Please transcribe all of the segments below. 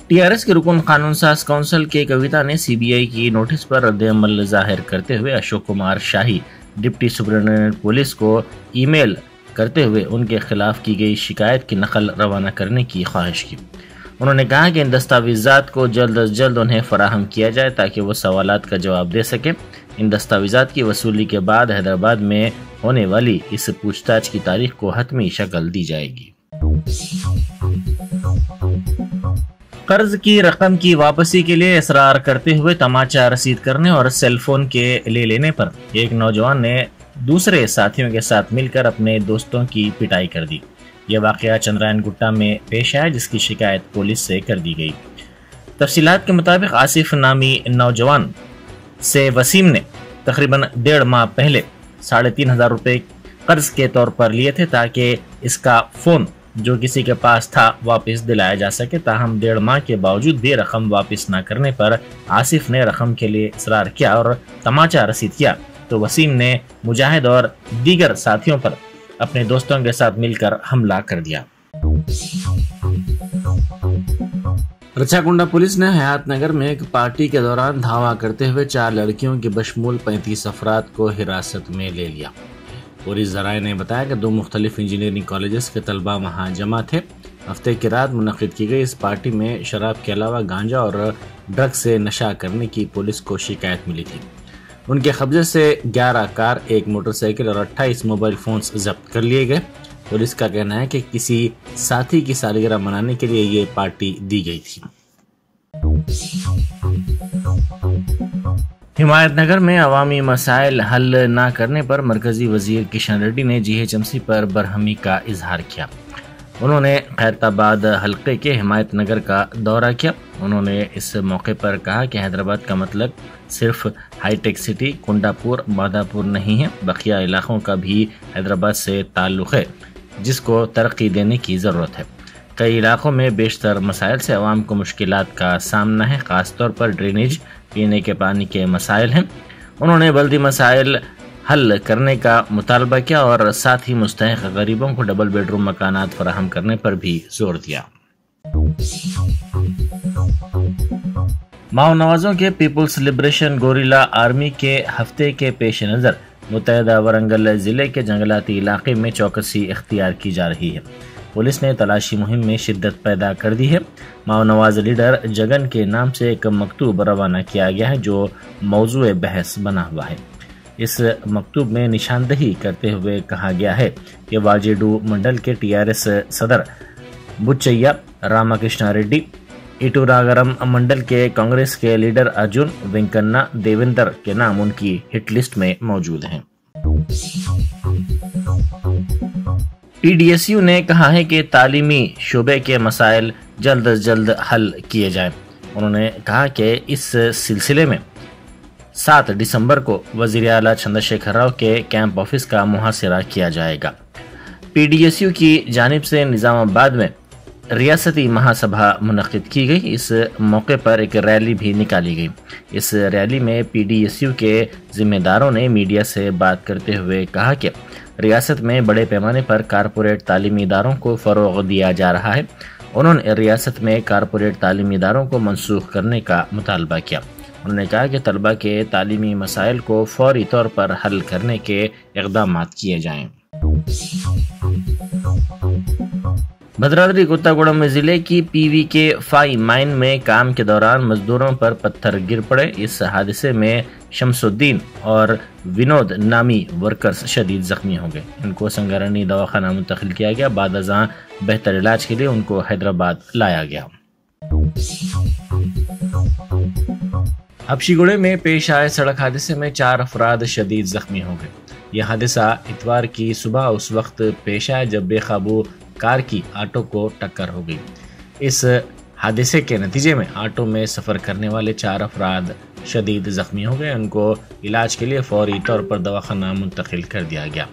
T R S کے رکن قانون ساز کونسل کے کویتا نے سی بی آئی کی نوٹس پر رد عمل ظاہر کرتے ہوئے اشوک کمار شاہی ڈپٹی سپرنٹینڈنٹ پولیس کو ای میل کرتے ہوئے ان کے خلاف کی گئی شکایت کی نقل روانہ کرنے کی خواہش کی۔ انہوں نے کہا کہ ان دستاویزات کو جلد از جلد انہیں فراہم کیا جائے تاکہ وہ سوالات کا جواب دے سکیں۔ ان دستاویزات کی وصولی کے بعد حیدرآباد میں ہونے والی اس پوچھ تاچھ کی تاریخ کو حتمی شکل دی جائے گی۔ قرض کی رقم کی واپسی کے لیے اصرار کرتے ہوئے تماچا رسید کرنے اور سیل فون کے لے لینے پر ایک نوجوان نے دوسرے ساتھیوں کے ساتھ مل کر اپنے دوستوں کی پٹائی کر دی۔ یہ واقعہ چندرائن گٹا میں پیش آیا جس کی شکایت پولیس سے کر دی گئی۔ تفصیلات کے مطابق آصف نامی نوجوان سے وسیم نے تقریباً 1.5 ماہ پہلے 3,500 روپے قرض کے طور پر لیے تھے تاکہ اس کا فون جو کسی کے پاس تھا واپس دلایا جا سکے، تاہم 1.5 ماہ کے باوجود بھی رقم واپس نہ کرنے پر آصف نے رقم کے لیے اصرار کیا اور تماچا رسید کیا تو وسیم نے مجاہد اور دیگر ساتھیوں پر اپنے دوستوں کے ساتھ مل کر حملہ کر دیا۔ رچا کنڈا پولیس نے حیات نگر میں ایک پارٹی کے دوران دھاوا کرتے ہوئے 4 لڑکیوں کے بشمول 35 افراد کو حراست میں لے لیا۔ پولیس ذرائع نے بتایا کہ 2 مختلف انجینئرنگ کالجز کے طلباء وہاں جمع تھے۔ ہفتے کی رات منعقد کی گئی اس پارٹی میں شراب کے علاوہ گانجا اور ڈرگ سے نشہ کرنے کی پولیس کو شکایت ملی تھی۔ ان کے قبضے سے 11 کار، 1 موٹر سائیکل اور 28 موبائل فونز ضبط کر لیے گئے۔ پولیس کا کہنا ہے کہ کسی ساتھی کی سالگرہ منانے کے لیے یہ پارٹی دی گئی تھی۔ حمایت نگر میں عوامی مسائل حل نہ کرنے پر مرکزی وزیر کشن ریڈی نے جی ایچ ایم سی پر برہمی کا اظہار کیا۔ انہوں نے خیرتآباد حلقے کے حمایت نگر کا دورہ کیا۔ انہوں نے اس موقع پر کہا کہ حیدرآباد کا مطلب صرف ہائی ٹیک سٹی کنڈا پور مادھا پور نہیں ہے، بقیہ علاقوں کا بھی حیدرآباد سے تعلق ہے جس کو ترقی دینے کی ضرورت ہے۔ کئی علاقوں میں بیشتر مسائل سے عوام کو مشکلات کا سامنا ہے، خاص طور پر ڈرینیج، پینے کے پانی کے مسائل ہیں۔ انہوں نے بلدی مسائل حل کرنے کا مطالبہ کیا اور ساتھ ہی مستحق غریبوں کو ڈبل بیڈ روم مکانات فراہم کرنے پر بھی زور دیا۔ ماؤ نوازوں کے پیپلز لبریشن گوریلا آرمی کے ہفتے کے پیش نظر متحدہ ورنگل ضلع کے جنگلاتی علاقے میں چوکسی اختیار کی جا رہی ہے۔ پولیس نے تلاشی مہم میں شدت پیدا کر دی ہے۔ ماؤ نواز لیڈر جگن کے نام سے ایک مکتوب روانہ کیا گیا ہے جو موضوع بحث بنا ہوا ہے۔ اس مکتوب میں نشاندہی کرتے ہوئے کہا گیا ہے کہ واجیڈو منڈل کے ٹی آر ایس صدر بچیا راما کرشنا ریڈی، ایٹوراگرم منڈل کے کانگریس کے لیڈر ارجن وینکنا دیویندر کے نام ان کی ہٹ لسٹ میں موجود ہیں۔ پی ڈی ایس یو نے کہا ہے کہ تعلیمی شعبے کے مسائل جلد از جلد حل کیے جائیں۔ انہوں نے کہا کہ اس سلسلے میں 7 دسمبر کو وزیر اعلیٰ چندر شیکھر راؤ کے کیمپ آفس کا محاصرہ کیا جائے گا۔ پی ڈی ایس یو کی جانب سے نظام آباد میں ریاستی مہا سبھا منعقد کی گئی۔ اس موقع پر ایک ریلی بھی نکالی گئی۔ اس ریلی میں پی ڈی ایس یو کے ذمہ داروں نے میڈیا سے بات کرتے ہوئے کہا کہ ریاست میں بڑے پیمانے پر کارپوریٹ تعلیمی اداروں کو فروغ دیا جا رہا ہے۔ انہوں نے ریاست میں کارپوریٹ تعلیمی اداروں کو منسوخ کرنے کا مطالبہ کیا۔ انہوں نے کہا کہ طلباء کے تعلیمی مسائل کو فوری طور پر حل کرنے کے اقدامات کیے جائیں۔ بھدرادری کوتاگوڑم ضلع کی پی وی کے فائی مائن میں کام کے دوران مزدوروں پر پتھر گر پڑے۔ اس حادثے میں شمس الدین اور ونود نامی ورکرز شدید زخمی ہو گئے۔ ان کو سنگرانی دواخانہ منتقل کیا گیا، بعد ازاں بہتر علاج کے لیے ان کو حیدرآباد لایا گیا۔ ہبشی گوڑے میں پیش آئے سڑک حادثے میں 4 افراد شدید زخمی ہو گئے۔ یہ حادثہ اتوار کی صبح اس وقت پیش آیا جب بے قابو کار کی آٹو کو ٹکر ہو گئی۔ اس حادثے کے نتیجے میں آٹو میں سفر کرنے والے 4 افراد شدید زخمی ہو گئے۔ ان کو علاج کے لیے فوری طور پر دواخانہ منتقل کر دیا گیا۔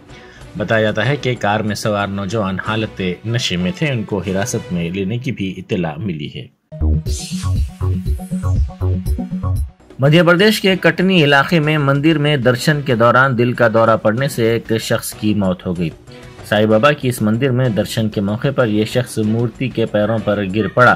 بتایا جاتا ہے کہ کار میں سوار نوجوان حالت نشے میں تھے، ان کو حراست میں لینے کی بھی اطلاع ملی ہے۔ مدھیہ پردیش کے کٹنی علاقے میں مندر میں درشن کے دوران دل کا دورہ پڑنے سے ایک شخص کی موت ہو گئی۔ سائی بابا کی اس مندر میں درشن کے موقع پر یہ شخص مورتی کے پیروں پر گر پڑا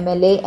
MLA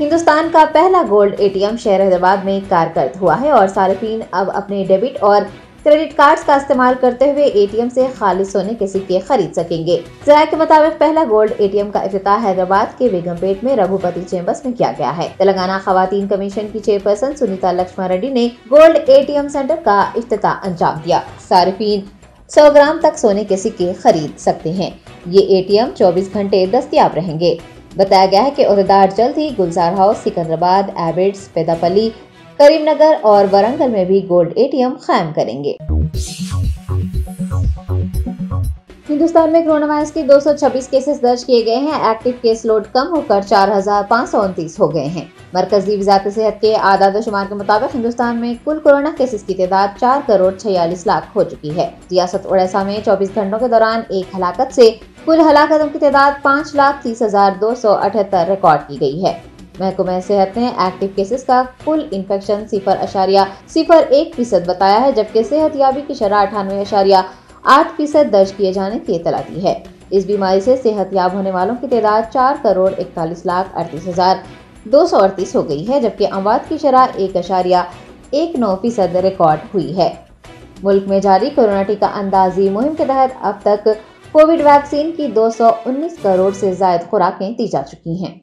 ہندوستان کا پہلا گولڈ ATM شہر حیدرآباد میں کارکرد ہوا ہے اور صارفین اب اپنے ڈیبٹ اور کریڈٹ کارڈز کا استعمال کرتے ہوئے ATM سے خالص سونے کے سکے خرید سکیں گے۔ ذرائع کے مطابق پہلا گولڈ ATM کا افتتاح حیدرآباد کے بیگم پیٹ میں رگھوپتی چیمبرز میں کیا گیا ہے۔ تلنگانہ خواتین کمیشن کی چیئرپرسن سنیتا لکشمن ریڈی نے گولڈ ATM سینٹر کا افتتاح انجام دیا۔ صارفین 100 گرام تک سونے کے سکے خرید سکتے ہیں۔ یہ ATM 24 گھنٹے دستیاب رہیں گے۔ بتایا گیا ہے کہ عہدیدار جلد ہی گلزار ہاؤس، سکندرآباد، ایبٹس، پیداپلی، کریم نگر اور ورنگل میں بھی گولڈ ATM قائم کریں گے۔ ہندوستان میں کورونا وائرس کے 226 کیسز درج کیے گئے ہیں۔ ایکٹیو کیس لوڈ کم ہو کر 4529 ہو گئے ہیں۔ مرکزی وزارت صحت کے اعداد و شمار کے مطابق ہندوستان میں کل کورونا کیسز کی تعداد 4,46,00,000 ہو چکی ہے۔ ریاست اڑیسہ میں 24 گھنٹوں کے دوران ایک ہلاکت سے کل ہلاکتوں کی تعداد 5,30,278 ریکارڈ کی گئی ہے۔ محکمہ صحت نے ایکٹیو کیسز کا کل انفیکشن 0.01% بتایا ہے، جبکہ صحت یابی کی شرح 98.8% درج کیے جانے کی اطلاع دی ہے۔ اس بیماری سے صحت یاب ہونے والوں کی تعداد 4,41,38,238 ہو گئی ہے، جبکہ اموات کی شرح 1.19% ریکارڈ ہوئی ہے۔ ملک میں جاری کورونا ٹیکہ اندازی مہم کے تحت اب تک کووڈ ویکسین کی 219 کروڑ سے زائد خوراکیں دی جا چکی ہیں۔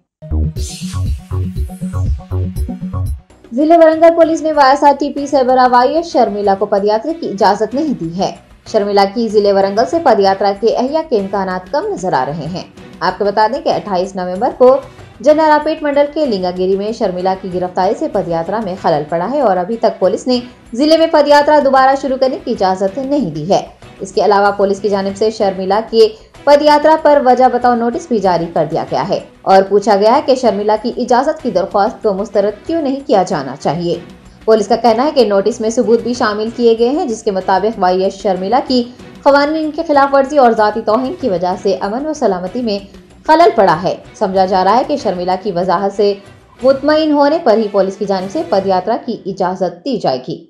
ضلع ورنگل پولیس نے YSRTP سربراہ YS شرمیلا کو پدیاترا کی اجازت نہیں دی ہے۔ شرمیلا کی ضلع ورنگل سے پدیاترا کے احیا کے امکانات کم نظر آ رہے ہیں۔ آپ کو بتا دیں کہ 28 نومبر کو جنراپیٹ منڈل کے لنگا گیری میں شرمیلا کی گرفتاری سے پدیاترا میں خلل پڑا ہے اور ابھی تک پولیس نے ضلع میں پدیاترا دوبارہ شروع کرنے کی اجازت نہیں دی ہے۔ اس کے علاوہ پولیس کی جانب سے شرمیلا کے پدیاترا پر وجہ بتاؤ نوٹس بھی جاری کر دیا گیا ہے اور پوچھا گیا ہے کہ شرمیلا کی اجازت کی درخواست کو مسترد کیوں نہیں کیا جانا چاہیے۔ پولیس کا کہنا ہے کہ نوٹس میں ثبوت بھی شامل کیے گئے ہیں، جس کے مطابق YS شرمیلا کی قوانین کی خلاف ورزی اور ذاتی توہین کی وجہ سے امن و سلامتی میں خلل پڑا ہے۔ سمجھا جا رہا ہے کہ شرمیلا کی وضاحت سے مطمئن ہونے پر ہی پولیس کی جانب سے پدیاترا کی اجازت دی جائے گی۔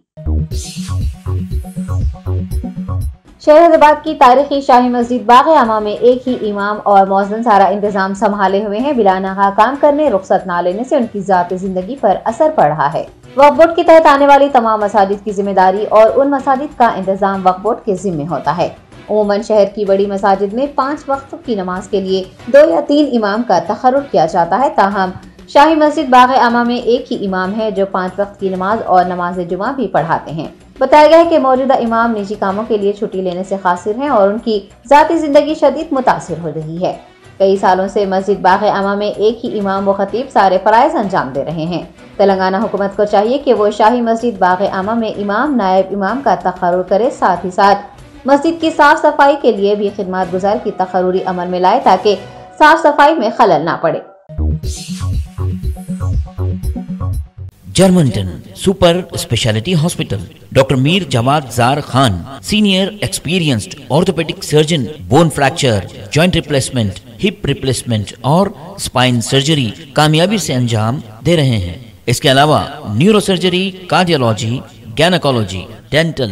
شہر حیدرآباد کی تاریخی شاہی مسجد باغ عامہ میں ایک ہی امام اور مؤذن سارا انتظام سنبھالے ہوئے ہیں۔ بلا ناغہ کام کرنے، رخصت نہ لینے سے ان کی ذاتی زندگی پر اثر پڑ رہا ہے۔ وقف بورڈ کے تحت آنے والی تمام مساجد کی ذمہ داری اور ان مساجد کا انتظام وقف بورڈ کے ذمہ ہوتا ہے۔ عموماً شہر کی بڑی مساجد میں 5 وقت کی نماز کے لیے 2 یا 3 امام کا تقرر کیا جاتا ہے، تاہم شاہی مسجد باغ عامہ میں ایک ہی امام ہے جو 5 وقت کی نماز اور نماز جمعہ بھی پڑھاتے ہیں۔ بتایا گیا ہے کہ موجودہ امام نجی کاموں کے لیے چھٹی لینے سے قاصر ہیں اور ان کی ذاتی زندگی شدید متاثر ہو رہی ہے۔ کئی سالوں سے مسجد باغ عامہ میں ایک ہی امام و خطیب سارے فرائض انجام دے رہے ہیں۔ تلنگانہ حکومت کو چاہیے کہ وہ شاہی مسجد باغ عامہ میں امام، نائب امام کا تقرر کرے، ساتھ ہی ساتھ مسجد کی صاف صفائی کے لیے بھی خدمات گزار کی تقرری عمل میں لائے تاکہ صاف صفائی میں خلل نہ پڑے۔ جرمنٹن super specialty hospital, doctor Mir Jawad Zar Khan, senior experienced orthopaedic surgeon, bone fracture, joint replacement, hip replacement اور اسپائن سرجری کامیابی سے انجام دے رہے ہیں۔ اس کے علاوہ neuro surgery, cardiology, gynaecology, dental,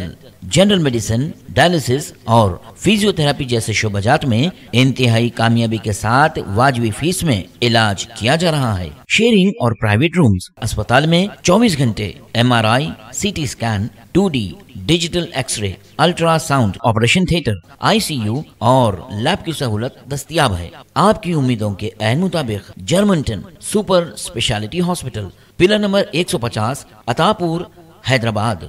general medicine, dialysis اور فزیو تھراپی جیسے شعبات میں انتہائی کامیابی کے ساتھ واجبی فیس میں علاج کیا جا رہا ہے۔ شیئرنگ اور پرائیویٹ رومز، اسپتال میں 24 گھنٹے MRI، CT scan, 2D digital X ray, ultra sound, operation theatre, ICU اور لیب کی سہولت دستیاب ہے۔ آپ کی امیدوں کے عین مطابق جرمنٹن super specialty hospital, pillar number 150، عطا پور، حیدرآباد۔